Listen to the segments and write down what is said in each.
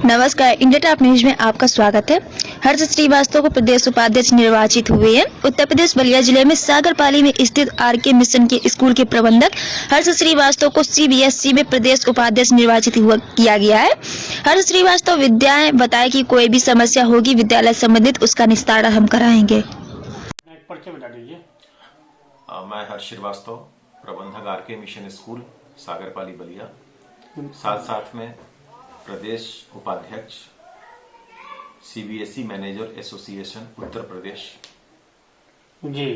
नमस्कार, India top news में आपका स्वागत है। हर्ष श्रीवास्तव को प्रदेश उपाध्यक्ष निर्वाचित हुए हैं। उत्तर प्रदेश बलिया जिले में सागरपाली में स्थित आरके मिशन के स्कूल के प्रबंधक हर्ष श्रीवास्तव को सीबीएसई में प्रदेश उपाध्यक्ष निर्वाचित किया गया है। हर्ष श्रीवास्तव विद्याएं बताए कि कोई भी समस्या होगी विद्यालय संबंधित उसका निस्तारण हम कराएंगे। परिचय बता दीजिए। मैं हर्ष श्रीवास्तव, प्रबंधक RK mission school Sagarpali Ballia, साथ में प्रदेश उपाध्यक्ष CBSE manager association Uttar Pradesh. जी,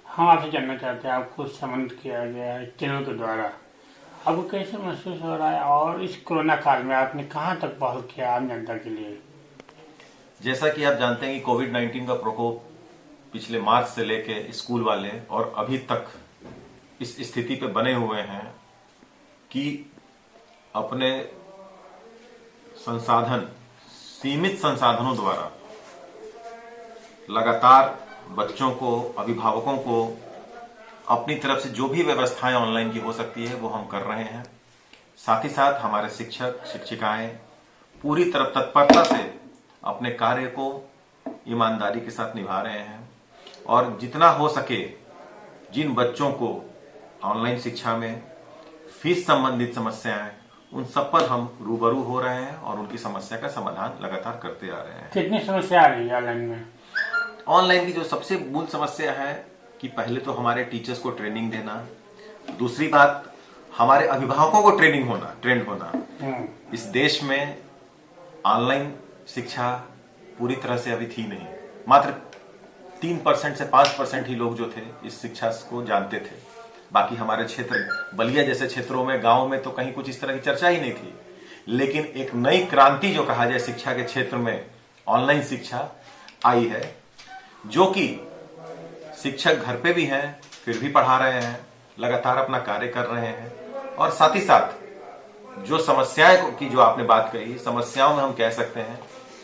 हम आपसे जानना चाहते हैं, आपको सम्मानित किया गया है चैनल के द्वारा, आपको कैसे महसूस हो रहा है और इस कोरोना काल में आपने कहां तक पहल किया आम जनता के लिए? जैसा कि आप जानते हैं कि कोविड-19 का प्रकोप पिछले मार्च से लेके स्कूल वाले और अभी तक इस स्थिति पे बने हुए हैं कि अपने सीमित संसाधनों द्वारा लगातार बच्चों को, अभिभावकों को अपनी तरफ से जो भी व्यवस्थाएं ऑनलाइन की हो सकती है वो हम कर रहे हैं। साथ ही साथ हमारे शिक्षक शिक्षिकाएं पूरी तरह तत्परता से अपने कार्य को ईमानदारी के साथ निभा रहे हैं और जितना हो सके जिन बच्चों को ऑनलाइन शिक्षा में फीस संबंधित समस्याएं, उन सब पर हम रूबरू हो रहे हैं और उनकी समस्या का समाधान लगातार करते आ रहे हैं। कितनी समस्या आ रही है ऑनलाइन में? ऑनलाइन की जो सबसे मूल समस्या है कि पहले तो हमारे टीचर्स को ट्रेनिंग देना, दूसरी बात हमारे अभिभावकों को ट्रेंड होना। इस देश में ऑनलाइन शिक्षा पूरी तरह से अभी थी नहीं, मात्र 3% से 5% ही लोग जो थे इस शिक्षा को जानते थे। बाकी हमारे क्षेत्र बलिया जैसे क्षेत्रों में, गांव में तो कहीं कुछ इस तरह की चर्चा ही नहीं थी। लेकिन एक नई क्रांति जो कहा जाए शिक्षा के क्षेत्र में ऑनलाइन शिक्षा आई है, जो कि शिक्षक घर पे भी हैं फिर भी पढ़ा रहे हैं, लगातार अपना कार्य कर रहे हैं। और साथ ही साथ जो समस्याएं की जो आपने बात कही, समस्याओं में हम कह सकते हैं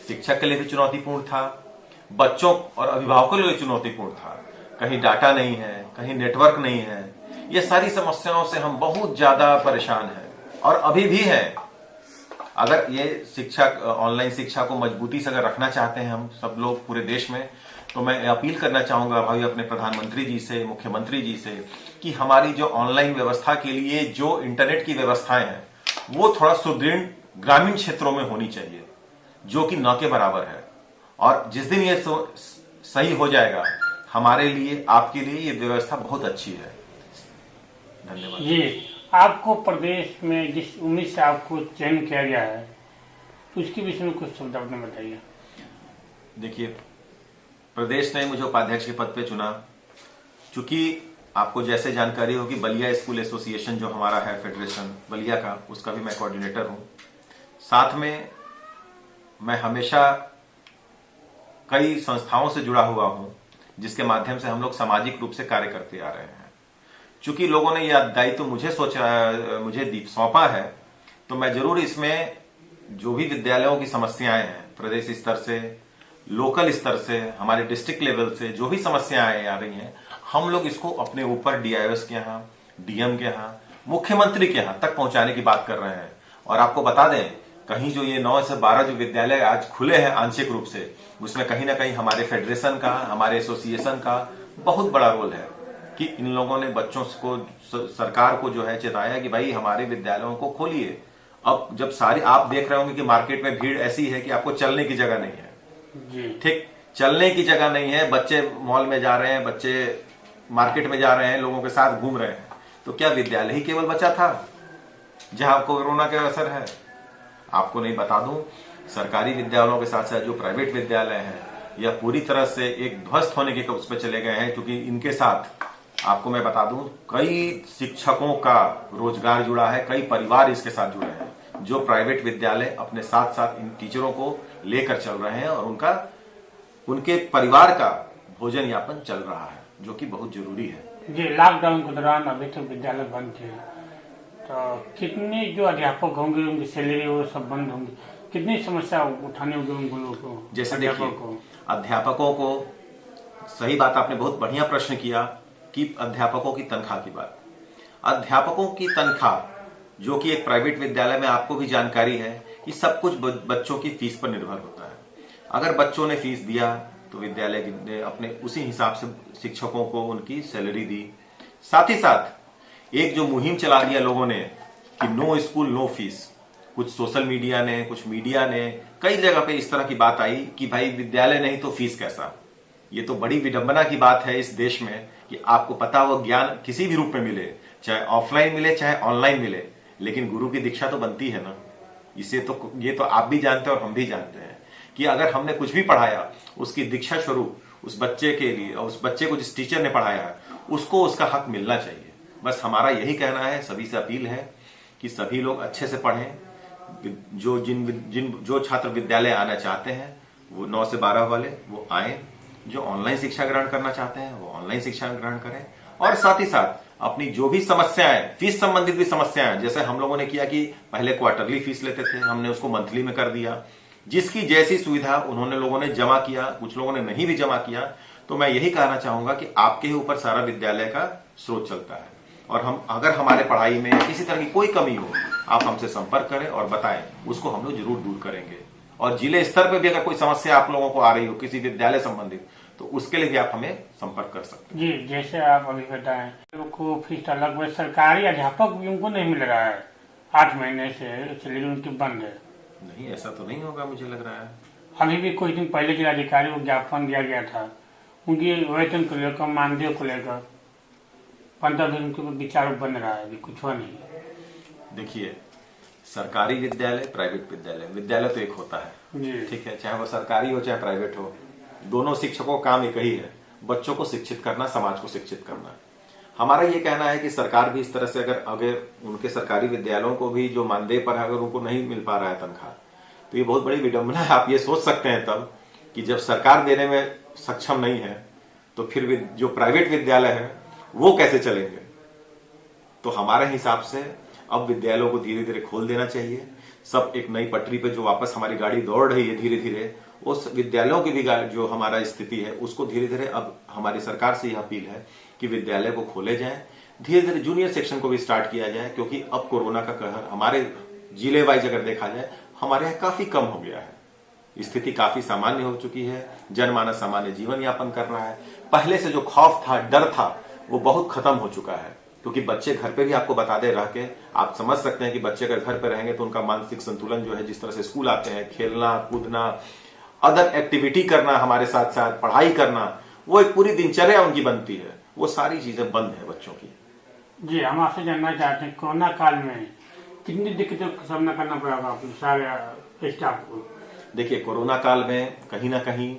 शिक्षक के लिए भी चुनौतीपूर्ण था, बच्चों और अभिभावकों के लिए चुनौतीपूर्ण था। कहीं डाटा नहीं है, कहीं नेटवर्क नहीं है। ये सारी समस्याओं से हम बहुत ज्यादा परेशान हैं और अभी भी हैं। अगर ये शिक्षा, ऑनलाइन शिक्षा को मजबूती से अगर रखना चाहते हैं हम सब लोग पूरे देश में, तो मैं अपील करना चाहूंगा भाई अपने प्रधानमंत्री जी से, मुख्यमंत्री जी से कि हमारी जो ऑनलाइन व्यवस्था के लिए जो इंटरनेट की व्यवस्थाएं हैं वो थोड़ा सुदृढ़ ग्रामीण क्षेत्रों में होनी चाहिए, जो कि न के बराबर है। और जिस दिन ये सही हो जाएगा, हमारे लिए, आपके लिए ये व्यवस्था बहुत अच्छी है। धन्यवाद। जी, आपको प्रदेश में जिस उम्मीद से आपको चयन किया गया है उसके विषय में कुछ शब्द आपने बताइए। देखिए, प्रदेश ने मुझे उपाध्यक्ष के पद पे चुना, चूंकि आपको जैसे जानकारी हो कि बलिया स्कूल एसोसिएशन जो हमारा है फेडरेशन बलिया का, उसका भी मैं कोऑर्डिनेटर हूं। साथ में मैं हमेशा कई संस्थाओं से जुड़ा हुआ हूं जिसके माध्यम से हम लोग सामाजिक रूप से कार्य करते आ रहे हैं। चूंकि लोगों ने यह दायित्व मुझे सौंपा है, तो मैं जरूर इसमें जो भी विद्यालयों की समस्याएं हैं, प्रदेश स्तर से, लोकल स्तर से, हमारे डिस्ट्रिक्ट लेवल से जो भी समस्याएं आ रही हैं, हम लोग इसको अपने ऊपर डीआईओएस के यहाँ, डीएम के यहाँ, मुख्यमंत्री के यहाँ तक पहुंचाने की बात कर रहे हैं। और आपको बता दें, कहीं जो ये 9 से 12 जो विद्यालय आज खुले हैं आंशिक रूप से, उसमें कहीं ना कहीं हमारे फेडरेशन का, हमारे एसोसिएशन का बहुत बड़ा रोल है कि इन लोगों ने बच्चों को, सरकार को जो है चेताया कि भाई हमारे विद्यालयों को खोलिए। अब जब सारी आप देख रहे होंगे कि मार्केट में भीड़ ऐसी है कि आपको चलने की जगह नहीं है। ठीक, चलने की जगह नहीं है, बच्चे मॉल में जा रहे हैं, बच्चे मार्केट में जा रहे हैं, लोगों के साथ घूम रहे हैं, तो क्या विद्यालय ही केवल बचा था जहां कोरोना का असर है? आपको नहीं बता दूं, सरकारी विद्यालयों के साथ साथ जो प्राइवेट विद्यालय हैं यह पूरी तरह से एक ध्वस्त होने के उस पर चले गए हैं, क्योंकि इनके साथ आपको मैं बता दूं कई शिक्षकों का रोजगार जुड़ा है, कई परिवार इसके साथ जुड़े हैं, जो प्राइवेट विद्यालय अपने साथ साथ इन टीचरों को लेकर चल रहे हैं और उनके परिवार का भोजन यापन चल रहा है, जो कि बहुत जरूरी है। जी, लॉकडाउन के दौरान अभी तक विद्यालय बंद थे, तो कितने जो अध्यापक होंगे उनकी सैलरी वो सब बंद होंगी, कितनी समस्या उठाने होंगे उन लोगों को? जैसे देखिए, अध्यापकों को, सही बात, आपने बहुत बढ़िया प्रश्न किया कि अध्यापकों की तनख्वाह की बात। अध्यापकों की तनख्वाह जो कि एक प्राइवेट विद्यालय में आपको भी जानकारी है कि सब कुछ बच्चों की फीस पर निर्भर होता है। अगर बच्चों ने फीस दिया तो विद्यालय ने अपने उसी हिसाब से शिक्षकों को उनकी सैलरी दी। साथ ही साथ एक जो मुहिम चला दिया लोगों ने कि नो स्कूल नो फीस, कुछ सोशल मीडिया ने, कुछ मीडिया ने, कई जगह पे इस तरह की बात आई कि भाई विद्यालय नहीं तो फीस कैसा। ये तो बड़ी विडंबना की बात है इस देश में कि आपको पता हो ज्ञान किसी भी रूप में मिले, चाहे ऑफलाइन मिले चाहे ऑनलाइन मिले, लेकिन गुरु की दीक्षा तो बनती है ना। ये तो आप भी जानते हैं और हम भी जानते हैं कि अगर हमने कुछ भी पढ़ाया उसकी दीक्षा स्वरूप उस बच्चे के लिए, और उस बच्चे को जिस टीचर ने पढ़ाया है उसको उसका हक मिलना चाहिए। बस हमारा यही कहना है, सभी से अपील है कि सभी लोग अच्छे से पढ़ें। जो छात्र विद्यालय आना चाहते हैं वो 9 से 12 वाले वो आए, जो ऑनलाइन शिक्षा ग्रहण करना चाहते हैं वो ऑनलाइन शिक्षा ग्रहण करें, और साथ ही साथ अपनी जो भी समस्याएं, फीस संबंधित भी समस्याएं, जैसे हम लोगों ने किया कि पहले क्वार्टरली फीस लेते थे, हमने उसको मंथली में कर दिया। जिसकी जैसी सुविधा उन्होंने लोगों ने जमा किया, कुछ लोगों ने नहीं भी जमा किया, तो मैं यही कहना चाहूंगा कि आपके ही ऊपर सारा विद्यालय का स्रोत चलता है। और हम अगर हमारे पढ़ाई में किसी तरह की कोई कमी हो, आप हमसे संपर्क करें और बताएं, उसको हम लोग जरूर दूर करेंगे। और जिले स्तर पर भी अगर कोई समस्या आप लोगों को आ रही हो किसी विद्यालय संबंधित, तो उसके लिए भी आप हमें संपर्क कर सकते हैं। जी, जैसे आप अभी बताएं, को फीस अलग, सरकारी अध्यापक भी उनको नहीं मिल रहा है 8 महीने से, इसलिए उनकी बंद है। नहीं, ऐसा तो नहीं होगा, मुझे लग रहा है। अभी भी कुछ दिन पहले जिलाधिकारी को ज्ञापन दिया गया था उनकी वेतन को लेकर, मानदेय को लेकर, 15 दिन के विचार बन रहा है, अभी कुछ हुआ नहीं। देखिए, सरकारी विद्यालय, प्राइवेट विद्यालय तो एक होता है, ठीक है, चाहे वो सरकारी हो चाहे प्राइवेट हो, दोनों शिक्षकों का काम एक ही है, बच्चों को शिक्षित करना, समाज को शिक्षित करना। हमारा ये कहना है कि सरकार भी इस तरह से अगर उनके सरकारी विद्यालयों को भी जो मानदेय पर अगर उनको नहीं मिल पा रहा है तनख्वाह, तो ये बहुत बड़ी विडंबना है। आप ये सोच सकते हैं तब कि जब सरकार देने में सक्षम नहीं है तो फिर जो प्राइवेट विद्यालय है वो कैसे चलेंगे। तो हमारे हिसाब से अब विद्यालयों को धीरे धीरे खोल देना चाहिए। सब एक नई पटरी पे जो वापस हमारी गाड़ी दौड़ रही है धीरे धीरे, उस विद्यालयों की भी जो हमारा स्थिति है उसको धीरे धीरे, अब हमारी सरकार से यह अपील है कि विद्यालय को खोले जाए, धीरे धीरे जूनियर सेक्शन को भी स्टार्ट किया जाए, क्योंकि अब कोरोना का कहर हमारे जिले वाइज अगर देखा जाए हमारे यहाँ काफी कम हो गया है, स्थिति काफी सामान्य हो चुकी है, जनमानस सामान्य जीवन यापन कर रहा है। पहले से जो खौफ था, डर था, वो बहुत खत्म हो चुका है, क्योंकि बच्चे घर पे भी आपको बता दे रह के आप समझ सकते हैं कि बच्चे अगर घर पे रहेंगे तो उनका मानसिक संतुलन जो है, जिस तरह से स्कूल आते हैं, खेलना कूदना, अदर एक्टिविटी करना, हमारे साथ साथ पढ़ाई करना, वो एक पूरी दिनचर्या उनकी बनती है, वो सारी चीजें बंद है बच्चों की। जी, हम आपसे जानना चाहते हैं, कोरोना काल में कितनी दिक्कतों का सामना करना पड़ा आपको सारे स्टाफ को? देखिए, कोरोना काल में कहीं ना कहीं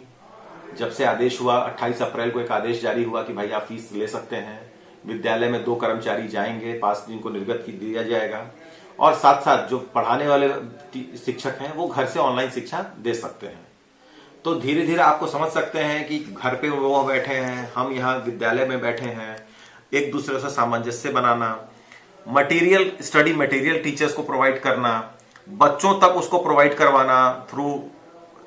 जब से आदेश हुआ, 28 अप्रैल को एक आदेश जारी हुआ कि भाई आप फीस ले सकते हैं, विद्यालय में 2 कर्मचारी जाएंगे, 5 दिन को निर्गत दिया जाएगा, और साथ साथ जो पढ़ाने वाले शिक्षक हैं वो घर से ऑनलाइन शिक्षा दे सकते हैं। तो धीरे धीरे आपको समझ सकते हैं कि घर पे वो बैठे हैं, हम यहाँ विद्यालय में बैठे हैं, एक दूसरे से सामंजस्य बनाना, मटेरियल, स्टडी मटेरियल टीचर्स को प्रोवाइड करना, बच्चों तक उसको प्रोवाइड करवाना through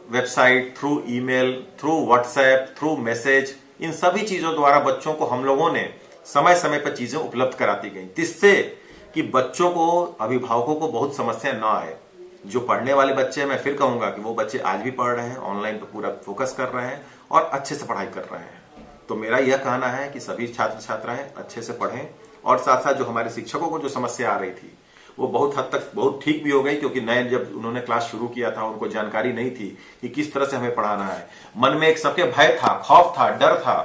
website, through email, through WhatsApp, through message, इन सभी चीजों द्वारा बच्चों को हम लोगों ने समय समय पर चीजें उपलब्ध कराती गई, जिससे कि बच्चों को, अभिभावकों को बहुत समस्या ना आए। जो पढ़ने वाले बच्चे हैं, मैं फिर कहूंगा कि वो बच्चे आज भी पढ़ रहे हैं, ऑनलाइन पर पूरा फोकस कर रहे हैं और अच्छे से पढ़ाई कर रहे हैं। तो मेरा यह कहना है कि सभी छात्र छात्राएं अच्छे से पढ़ें, और साथ साथ जो हमारे शिक्षकों को जो समस्या आ रही थी वो बहुत हद तक बहुत ठीक भी हो गई, क्योंकि नए जब उन्होंने क्लास शुरू किया था उनको जानकारी नहीं थी कि किस तरह से हमें पढ़ाना है। मन में एक सबके भय था, खौफ था, डर था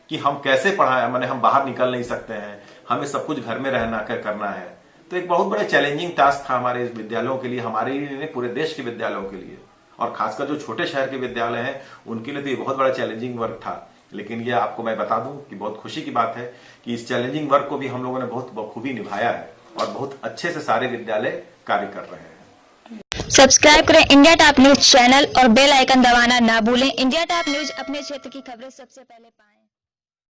कि हम कैसे पढ़ाएं, मैंने हम बाहर निकल नहीं सकते हैं, हमें सब कुछ घर में रहना करना है। तो एक बहुत बड़ा चैलेंजिंग टास्क था हमारे विद्यालयों के लिए, हमारे लिए नहीं, पूरे देश के विद्यालयों के लिए, और खासकर जो छोटे शहर के विद्यालय हैं उनके लिए तो ये बहुत बड़ा चैलेंजिंग वर्क था। लेकिन ये आपको मैं बता दूं कि बहुत खुशी की बात है कि इस चैलेंजिंग वर्क को भी हम लोगों ने बहुत बखूबी निभाया है और बहुत अच्छे से सारे विद्यालय कार्य कर रहे हैं। सब्सक्राइब करें इंडिया टॉप न्यूज चैनल और बेल आइकन दबाना ना भूलें। इंडिया टॉप न्यूज अपने क्षेत्र की खबरें सबसे पहले पाएं।